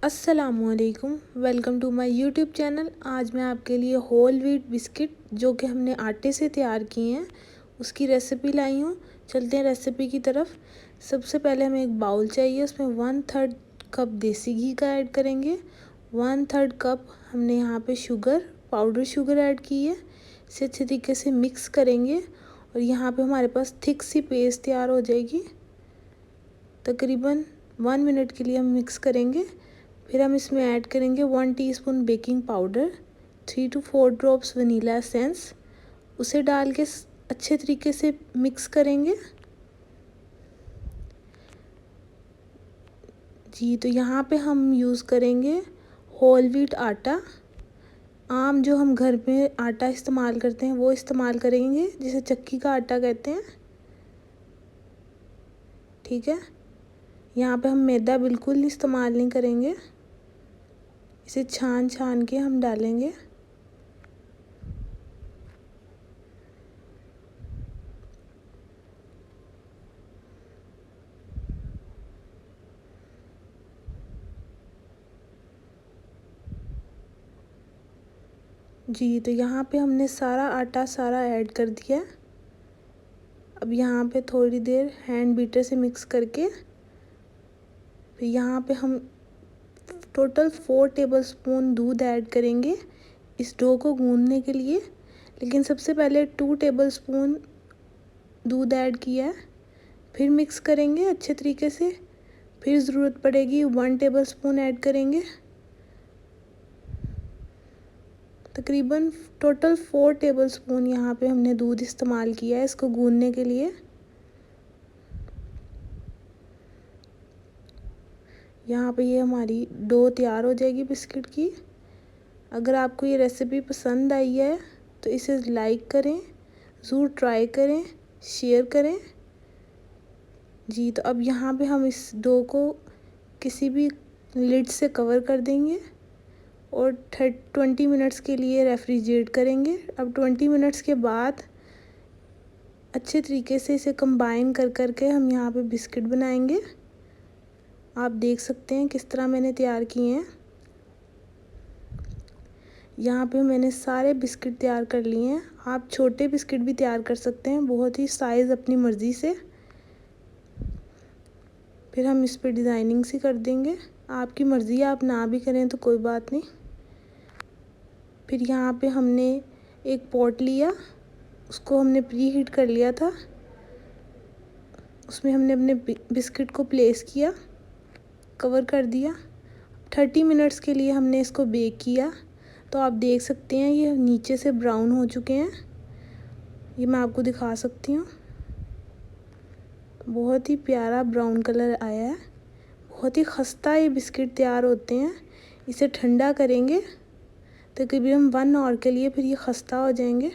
अस्सलामुअलैकुम, welcome to my YouTube channel. आज मैं आपके लिए होल व्हीट बिस्किट जो कि हमने आटे से तैयार किए हैं उसकी रेसिपी लाई हूँ। चलते हैं रेसिपी की तरफ। सबसे पहले हमें एक बाउल चाहिए, उसमें 1/3 कप देसी घी का ऐड करेंगे। 1/3 कप हमने यहाँ पे शुगर, पाउडर शुगर ऐड की है। इसे अच्छे तरीके से मिक्स करेंगे और यहाँ पे हमारे पास थिक सी पेस्ट तैयार हो जाएगी। तकरीबन 1 मिनट के लिए हम मिक्स करेंगे। फिर हम इसमें ऐड करेंगे 1 teaspoon baking powder, 3 to 4 drops vanilla essence. उसे डाल के अच्छे तरीके से मिक्स करेंगे। जी, तो यहाँ पे हम यूज़ करेंगे होल व्हीट आटा। आम जो हम घर में आटा इस्तेमाल करते हैं वो इस्तेमाल करेंगे, जिसे चक्की का आटा कहते हैं। ठीक है, यहाँ पे हम मैदा बिल्कुल इस्तेमाल नहीं करेंगे। इसे छान छान के हम डालेंगे। जी, तो यहाँ पे हमने सारा आटा ऐड कर दिया। अब यहाँ पे थोड़ी देर हैंड बीटर से मिक्स करके फिर यहाँ पे हम टोटल 4 टेबलस्पून दूध ऐड करेंगे इस डो को गूंदने के लिए। लेकिन सबसे पहले 2 टेबलस्पून दूध ऐड किया है, फिर मिक्स करेंगे अच्छे तरीके से। फिर ज़रूरत पड़ेगी 1 टेबलस्पून ऐड करेंगे। तकरीबन टोटल 4 टेबलस्पून यहाँ पे हमने दूध इस्तेमाल किया है इसको गूंदने के लिए। यहाँ पे ये हमारी डो तैयार हो जाएगी बिस्किट की। अगर आपको ये रेसिपी पसंद आई है तो इसे लाइक करें, ज़रूर ट्राई करें, शेयर करें। जी, तो अब यहाँ पे हम इस डो को किसी भी लिड से कवर कर देंगे और 20 मिनट्स के लिए रेफ्रिजरेट करेंगे। अब 20 मिनट्स के बाद अच्छे तरीके से इसे कंबाइन कर के हम यहाँ पे बिस्किट बनाएंगे। आप देख सकते हैं किस तरह मैंने तैयार किए हैं। यहाँ पे मैंने सारे बिस्किट तैयार कर लिए हैं। आप छोटे बिस्किट भी तैयार कर सकते हैं, बहुत ही साइज़ अपनी मर्ज़ी से। फिर हम इस पे डिज़ाइनिंग सी कर देंगे। आपकी मर्ज़ी है, आप ना भी करें तो कोई बात नहीं। फिर यहाँ पे हमने एक पॉट लिया, उसको हमने प्री हीट कर लिया था। उसमें हमने अपने बिस्किट को प्लेस किया, कवर कर दिया। 30 मिनट्स के लिए हमने इसको बेक किया। तो आप देख सकते हैं ये नीचे से ब्राउन हो चुके हैं। ये मैं आपको दिखा सकती हूँ, बहुत ही प्यारा ब्राउन कलर आया है। बहुत ही खस्ता ये बिस्किट तैयार होते हैं। इसे ठंडा करेंगे तकरीबन 1 आवर के लिए, फिर ये खस्ता हो जाएंगे।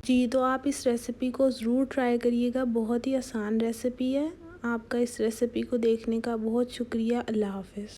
जी, तो आप इस रेसिपी को ज़रूर ट्राई करिएगा, बहुत ही आसान रेसिपी है। आपका इस रेसिपी को देखने का बहुत शुक्रिया। अल्लाह हाफ़िज़।